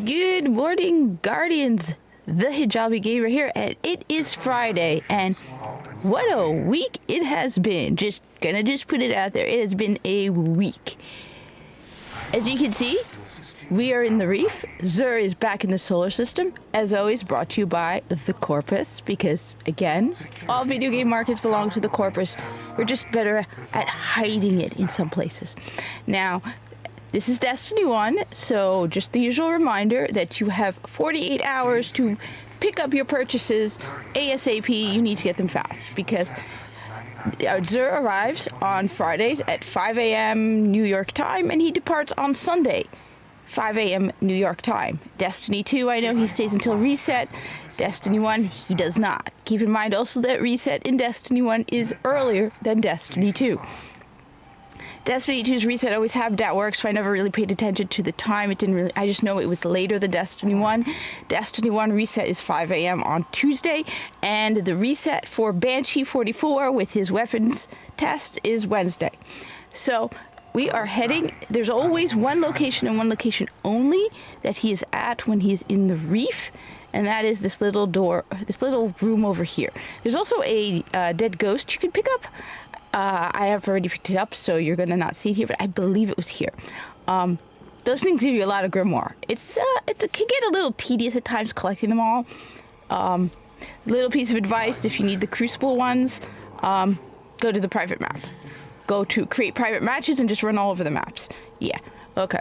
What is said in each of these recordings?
Good morning, Guardians. The Hijabi Gamer here, and it is Friday, and what a week it has been. Just put it out there. It has been a week. As you can see, we are in the reef. Zur is back in the solar system. As always, brought to you by the Corpus, because, again, all video game markets belong to the Corpus. We're just better at hiding it in some places. Now, this is Destiny 1, so just the usual reminder that you have 48 hours to pick up your purchases ASAP. You need to get them fast, because Zur arrives on Fridays at 5 a.m. New York time, and he departs on Sunday, 5 a.m. New York time. Destiny 2, I know he stays until reset. Destiny 1, he does not. Keep in mind also that reset in Destiny 1 is earlier than Destiny 2. Destiny 2's reset always happened at work, so I never really paid attention to the time. I just know it was later than Destiny 1. Destiny 1 reset is 5 a.m. on Tuesday, and the reset for Banshee 44 with his weapons test is Wednesday. So we are heading, there's always one location and one location only that he is at when he's in the reef, and that is this little door, this little room over here. There's also a dead ghost you can pick up. I have already picked it up, so you're going to not see it here, but I believe it was here. Those things give you a lot of grimoire. It can get a little tedious at times collecting them all. Little piece of advice, if you need the Crucible ones, go to the private map. Go to create private matches and just run all over the maps. Yeah, okay.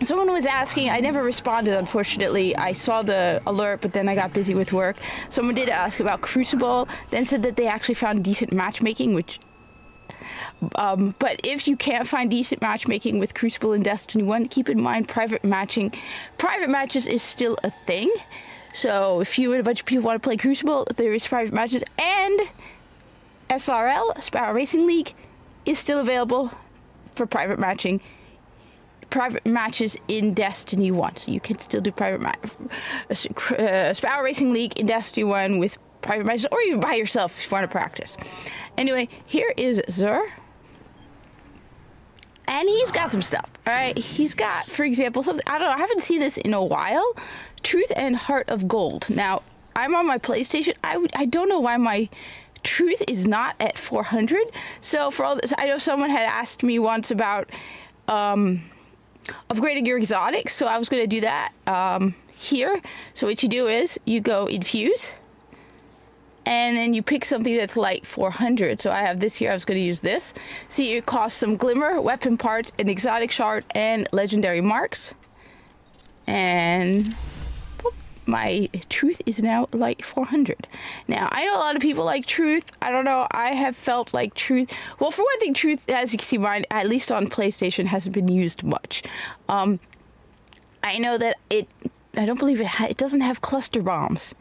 Someone was asking, I never responded, unfortunately. I saw the alert, but then I got busy with work. Someone did ask about Crucible, then said that they actually found decent matchmaking, which... but if you can't find decent matchmaking with Crucible in Destiny 1, keep in mind private matches is still a thing. So if you and a bunch of people want to play Crucible, there is private matches, and SRL, Sparrow Racing League, is still available for private matches in Destiny 1, so you can still do Sparrow Racing League in Destiny 1 with private matches, or even by yourself if you want to practice. Anyway, here is Zur, and he's got some stuff. All right, he's got, for example, something I don't know. I haven't seen this in a while. Truth and Heart of Gold. Now, I'm on my PlayStation. I don't know why my Truth is not at 400. So for all this, I know someone had asked me once about upgrading your exotics, so I was going to do that here. So what you do is you go infuse, and then you pick something that's like 400. So I have this here. I was going to use this. See, it costs some glimmer, weapon parts, an exotic shard, and legendary marks. And my Truth is now like 400. Now, I know a lot of people like Truth. I don't know. I have felt like Truth... Well, for one thing, Truth, as you can see, mine, at least on PlayStation, hasn't been used much. I know that I don't believe it doesn't have cluster bombs.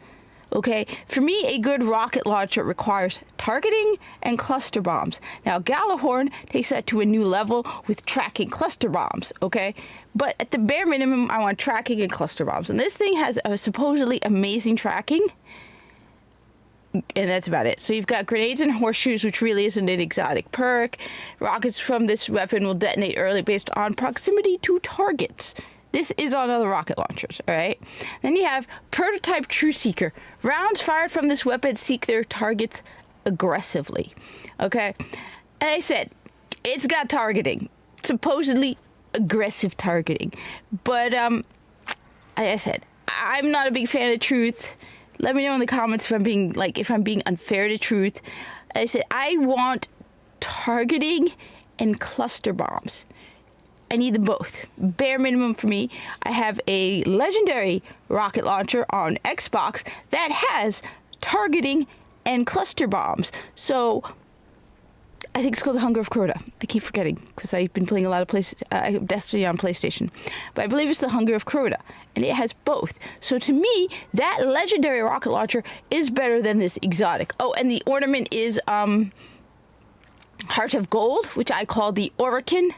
Okay? For me, a good rocket launcher requires targeting and cluster bombs. Now, Galahorn takes that to a new level with tracking cluster bombs. Okay? But at the bare minimum, I want tracking and cluster bombs. And this thing has a supposedly amazing tracking. And that's about it. So you've got grenades and horseshoes, which really isn't an exotic perk. Rockets from this weapon will detonate early based on proximity to targets. This is on other rocket launchers, all right? Then you have Prototype True Seeker. Rounds fired from this weapon seek their targets aggressively, okay? And I said, it's got targeting. Supposedly aggressive targeting. But, like I said, I'm not a big fan of Truth. Let me know in the comments if I'm being unfair to Truth. I said, I want targeting and cluster bombs. I need them both. Bare minimum for me. I have a legendary rocket launcher on Xbox that has targeting and cluster bombs. So I think it's called the Hunger of Crota. I keep forgetting because I've been playing a lot of Destiny on PlayStation. But I believe it's the Hunger of Crota, and it has both. So to me, that legendary rocket launcher is better than this exotic. Oh, and the ornament is Heart of Gold, which I call the Orokin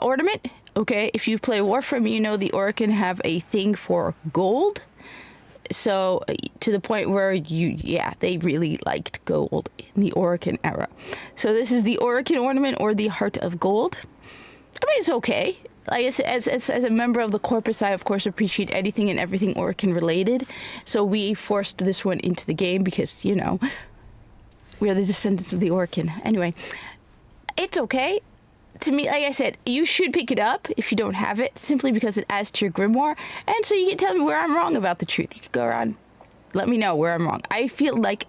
ornament. Okay, if you play Warframe, you know the Orokin have a thing for gold. So to the point where they really liked gold in the Orokin era. So this is the Orokin ornament, or the Heart of Gold. I mean, it's okay. like I said, as a member of the corpus, I of course appreciate anything and everything Orkin related. So we forced this one into the game because, you know, we are the descendants of the Orkin. Anyway, it's okay. To me, like I said, you should pick it up if you don't have it, simply because it adds to your grimoire. And so you can tell me where I'm wrong about the truth. You could go around, let me know where I'm wrong. I feel like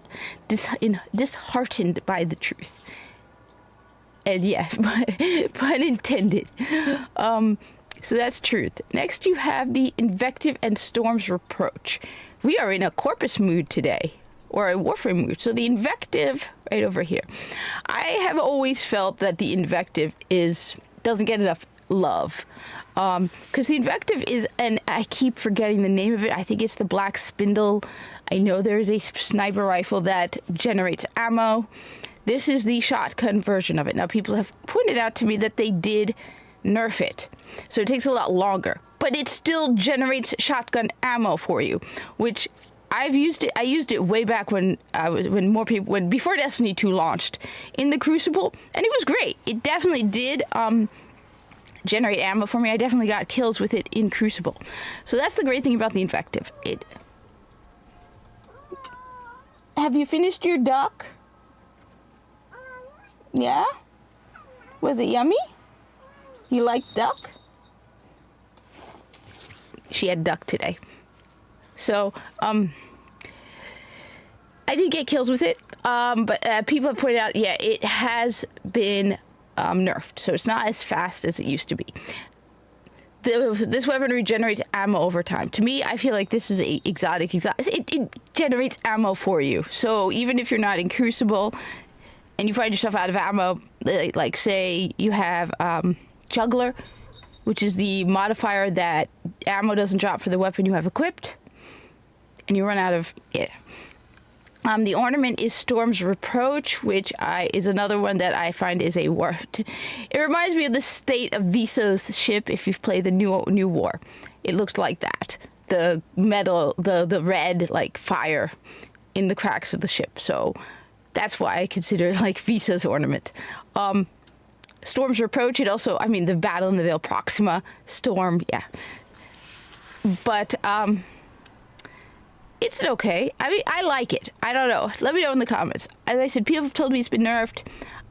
disheartened by the truth. And yeah, pun intended. So that's truth. Next, you have the Invective and Storm's Reproach. We are in a corpus mood today, or a Warframe mood. So the Invective, right over here. I have always felt that the Invective doesn't get enough love. Because the Invective is, and I keep forgetting the name of it, I think it's the Black Spindle. I know there is a sniper rifle that generates ammo. This is the shotgun version of it. Now, people have pointed out to me that they did nerf it, so it takes a lot longer, but it still generates shotgun ammo for you, which I've used it. I used it way back when before Destiny 2 launched in the Crucible, and it was great. It definitely did generate ammo for me. I definitely got kills with it in Crucible. So that's the great thing about the Invective. Have you finished your duck? Yeah? Was it yummy? You like duck? She had duck today. So, I did get kills with it, but people have pointed out, yeah, it has been nerfed, so it's not as fast as it used to be. This weapon regenerates ammo over time. To me, I feel like this is a exotic. It generates ammo for you. So even if you're not in Crucible and you find yourself out of ammo, like say you have Juggler, which is the modifier that ammo doesn't drop for the weapon you have equipped, and you run out of it. The ornament is Storm's Reproach, which is another one that I find is a war. It reminds me of the state of Viso's ship if you've played the new war. It looks like that. The metal, the red, like fire in the cracks of the ship. So that's why I consider it like Visa's ornament. Storm's Reproach, it also, I mean, the Battle in the Veil Proxima, Storm, yeah. But, it's okay. I mean, I like it. I don't know. Let me know in the comments. As I said, people have told me it's been nerfed.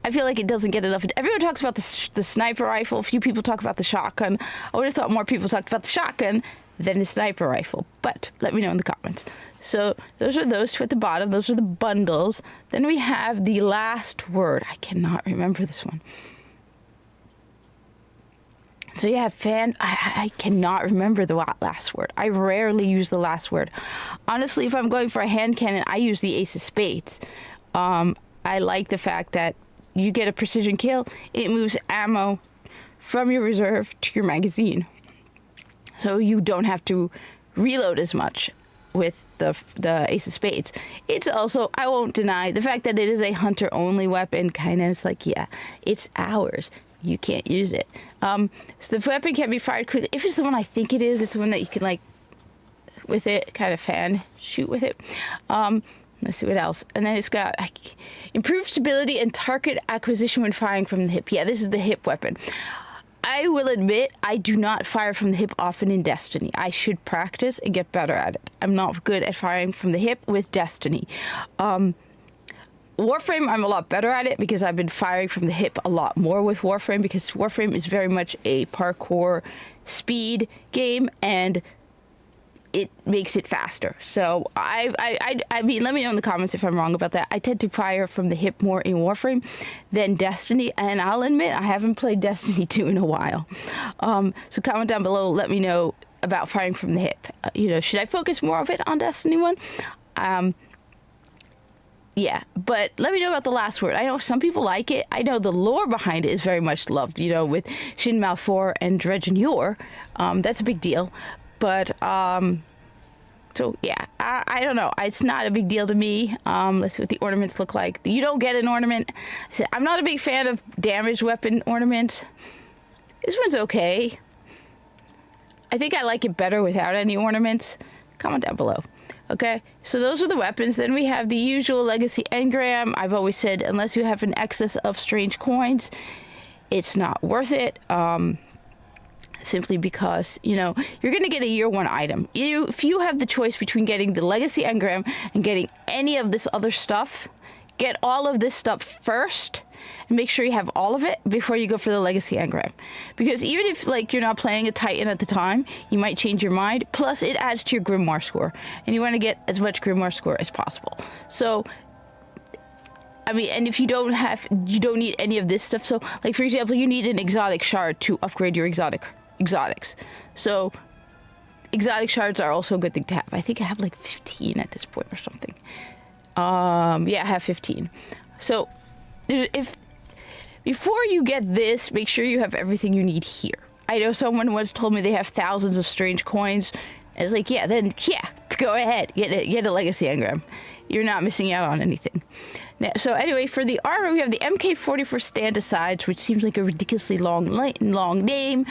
I feel like it doesn't get enough. Everyone talks about the sniper rifle. A few people talk about the shotgun. I would have thought more people talked about the shotgun than the sniper rifle. But let me know in the comments. So those are those two at the bottom. Those are the bundles. Then we have the last word. I cannot remember this one. So yeah, I cannot remember the last word. I rarely use the last word. Honestly, if I'm going for a hand cannon, I use the Ace of Spades. I like the fact that you get a precision kill. It moves ammo from your reserve to your magazine. So you don't have to reload as much with the Ace of Spades. It's also, I won't deny, the fact that it is a hunter-only weapon kind of is like, yeah, it's ours. You can't use it. So the weapon can be fired quickly. If it's the one I think it is, it's the one that you can, like, with it, kind of shoot with it. Let's see what else. And then it's got improved stability and target acquisition when firing from the hip. Yeah, this is the hip weapon. I will admit, I do not fire from the hip often in Destiny. I should practice and get better at it. I'm not good at firing from the hip with Destiny. Warframe, I'm a lot better at it because I've been firing from the hip a lot more with Warframe, because Warframe is very much a parkour speed game and it makes it faster. So I mean, let me know in the comments if I'm wrong about that. I tend to fire from the hip more in Warframe than Destiny, and I'll admit I haven't played Destiny 2 in a while. So comment down below, let me know about firing from the hip. Should I focus more of it on Destiny 1? Yeah, but let me know about the last word. I know some people like it. I know the lore behind it is very much loved, with Shin Malphur and Dredge and Yor. That's a big deal. But, so yeah, I don't know. It's not a big deal to me. Let's see what the ornaments look like. You don't get an ornament. I said, I'm not a big fan of damaged weapon ornaments. This one's okay. I think I like it better without any ornaments. Comment down below. Okay, so those are the weapons. Then we have the usual legacy engram. I've always said, unless you have an excess of strange coins, it's not worth it. simply because, you know, you're going to get a year one item. If you have the choice between getting the legacy engram and getting any of this other stuff, get all of this stuff first and make sure you have all of it before you go for the legacy engram. Because even if like you're not playing a Titan at the time, you might change your mind. Plus it adds to your Grimoire score and you want to get as much Grimoire score as possible. So I mean, and if you don't need any of this stuff. So like for example, you need an exotic shard to upgrade your exotics. So exotic shards are also a good thing to have. I think I have like 15 at this point or something. Yeah, I have 15. So if before you get this, make sure you have everything you need here. I know someone once told me they have thousands of strange coins. I was like, yeah, then yeah, go ahead, get a legacy engram. You're not missing out on anything. Now, so anyway, for the armor, we have the MK44 stand-asides, which seems like a ridiculously long name,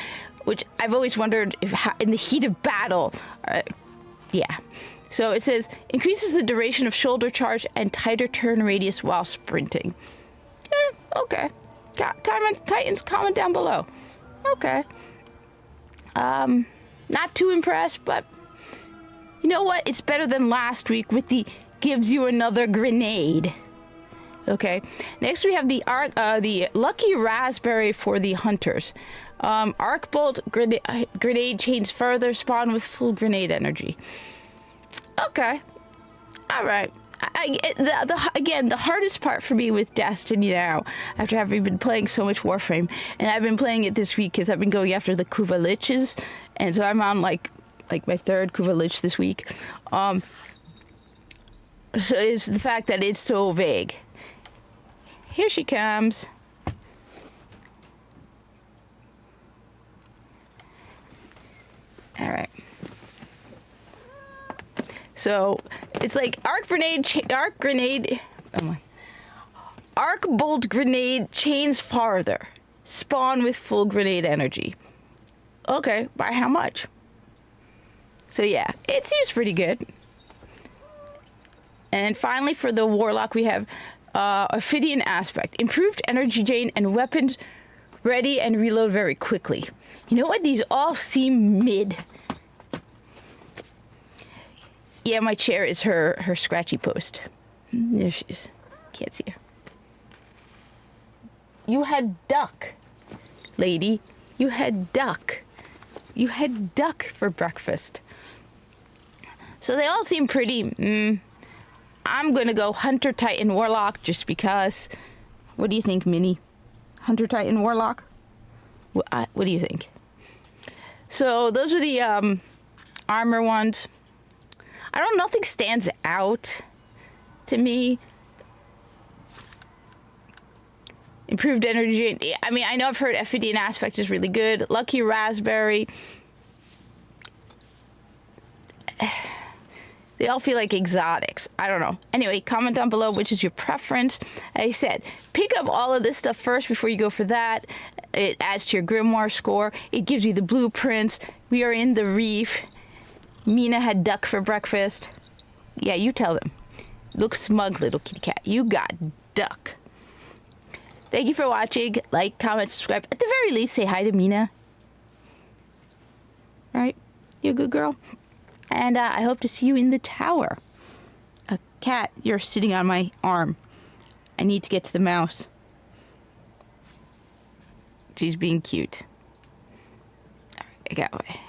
which I've always wondered if in the heat of battle, yeah. So it says, increases the duration of shoulder charge and tighter turn radius while sprinting. Okay. Titans, comment down below. Okay. Not too impressed, but you know what? It's better than last week with the gives you another grenade. Okay. Next we have the lucky raspberry for the hunters. Arc bolt grenade chains further, spawn with full grenade energy. Okay. All right. Again, the hardest part for me with Destiny now, after having been playing so much Warframe, and I've been playing it this week because I've been going after the Kuva Liches, and so I'm on like my third Kuva Lich this week. So it's the fact that it's so vague. Here she comes. All right. So it's like arc bolt grenade chains farther, spawn with full grenade energy. Okay, by how much? So yeah, it seems pretty good. And finally, for the warlock, we have Ophidian aspect, improved energy drain and weapons ready and reload very quickly. You know what? These all seem mid. Yeah, my chair is her scratchy post. There she is. Can't see her. You had duck, lady. You had duck. You had duck for breakfast. So they all seem pretty. I'm gonna go Hunter Titan Warlock just because. What do you think, Minnie? Hunter Titan Warlock? What do you think? So those are the armor ones. I don't know, nothing stands out to me. Improved energy. I mean, I know I've heard Ophidian aspect is really good. Lucky raspberry. They all feel like exotics. I don't know. Anyway, comment down below which is your preference. As I said, pick up all of this stuff first before you go for that. It adds to your Grimoire score. It gives you the blueprints. We are in the reef. Mina had duck for breakfast. Yeah, you tell them. Look smug, little kitty cat. You got duck. Thank you for watching. Like, comment, subscribe. At the very least, say hi to Mina. All right? You're a good girl. And I hope to see you in the tower. A cat, you're sitting on my arm. I need to get to the mouse. She's being cute. All right, I got away.